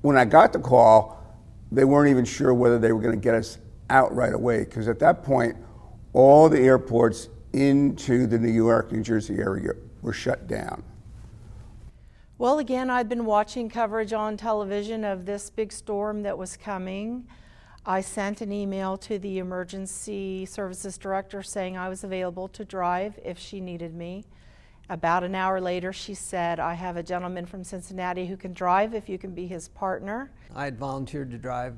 when I got the call, they weren't even sure whether they were going to get us out right away, because at that point, all the airports into the New York, New Jersey area were shut down. Well, again, I'd been watching coverage on television of this big storm that was coming. I sent an email to the emergency services director saying I was available to drive if she needed me. About an hour later, she said, I have a gentleman from Cincinnati who can drive if you can be his partner. I had volunteered to drive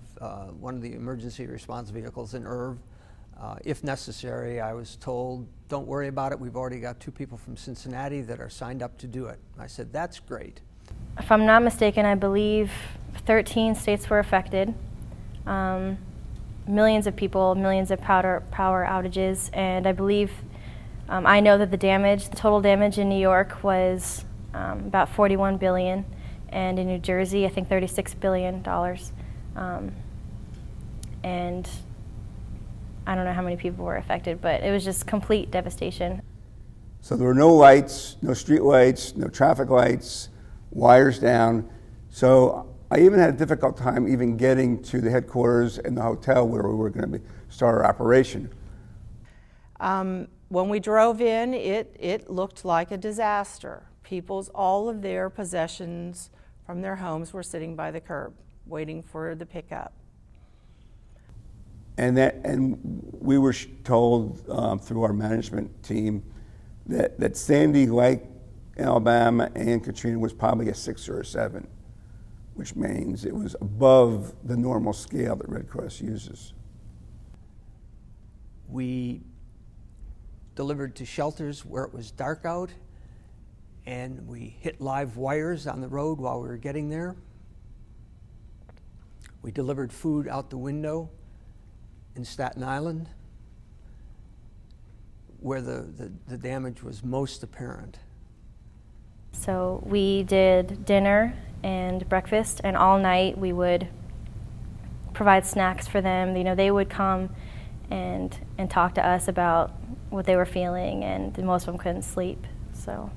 one of the emergency response vehicles in Irv. If necessary, I was told, don't worry about it, we've already got 2 people from Cincinnati that are signed up to do it. I said, that's great. If I'm not mistaken, I believe 13 states were affected. Millions of people, millions of power outages, and I believe, I know that the total damage in New York was about $41 billion, and in New Jersey, I think $36 billion. And I don't know how many people were affected, but it was just complete devastation. So there were no lights, no street lights, no traffic lights, wires down. So I even had a difficult time even getting to the headquarters and the hotel where we were going to start our operation. When we drove in, it looked like a disaster. All of their possessions from their homes were sitting by the curb, waiting for the pickup. And we were told through our management team that Sandy, like Alabama and Katrina, was probably a 6 or a 7, which means it was above the normal scale that Red Cross uses. We delivered to shelters where it was dark out, and we hit live wires on the road while we were getting there. We delivered food out the window in Staten Island, where the damage was most apparent. So we did dinner and breakfast, and all night we would provide snacks for them. You know, they would come and talk to us about what they were feeling, and most of them couldn't sleep. So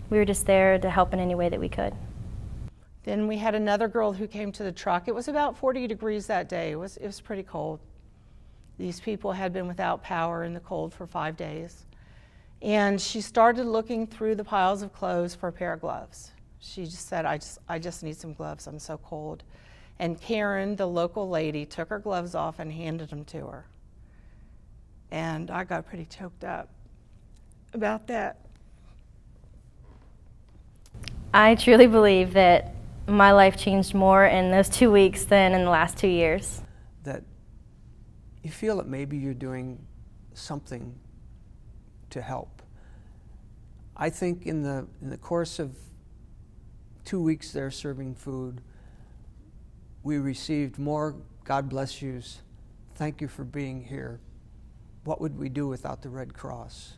we were just there to help in any way that we could. Then we had another girl who came to the truck. It was about 40 degrees that day. It was pretty cold. These people had been without power in the cold for 5 days. And she started looking through the piles of clothes for a pair of gloves. She just said, I just need some gloves, I'm so cold. And Karen, the local lady, took her gloves off and handed them to her. And I got pretty choked up about that. I truly believe that my life changed more in those 2 weeks than in the last 2 years. That you feel that maybe you're doing something to help. I think in the course of 2 weeks there serving food, we received more God bless yous, thank you for being here, what would we do without the Red Cross?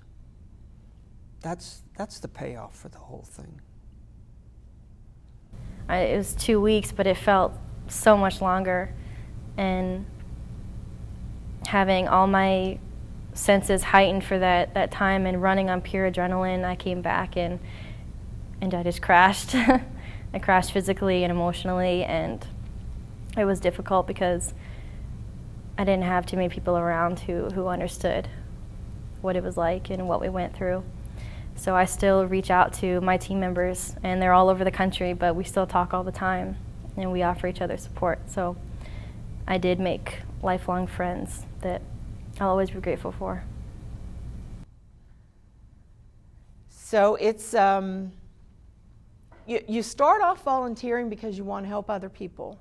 That's the payoff for the whole thing. It was 2 weeks, but it felt so much longer, and having all my senses heightened for that time and running on pure adrenaline, I came back and I just crashed. I crashed physically and emotionally, and it was difficult because I didn't have too many people around who understood what it was like and what we went through. So I still reach out to my team members, and they're all over the country, but we still talk all the time, and we offer each other support. So I did make lifelong friends that I'll always be grateful for. So it's, you start off volunteering because you want to help other people,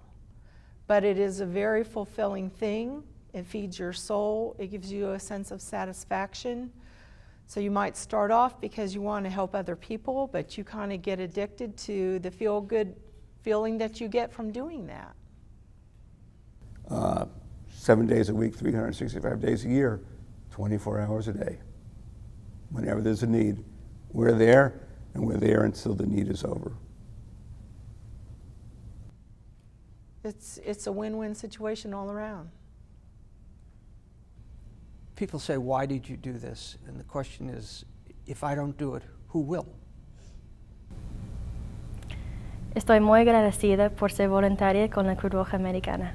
but it is a very fulfilling thing. It feeds your soul. It gives you a sense of satisfaction. So you might start off because you want to help other people, but you kind of get addicted to the feel-good feeling that you get from doing that. 7 days a week, 365 days a year, 24 hours a day. Whenever there's a need, we're there, and we're there until the need is over. It's a win-win situation all around. People say, why did you do this? And the question is, if I don't do it, who will? Estoy muy agradecida por ser voluntaria con la Cruz Roja Americana.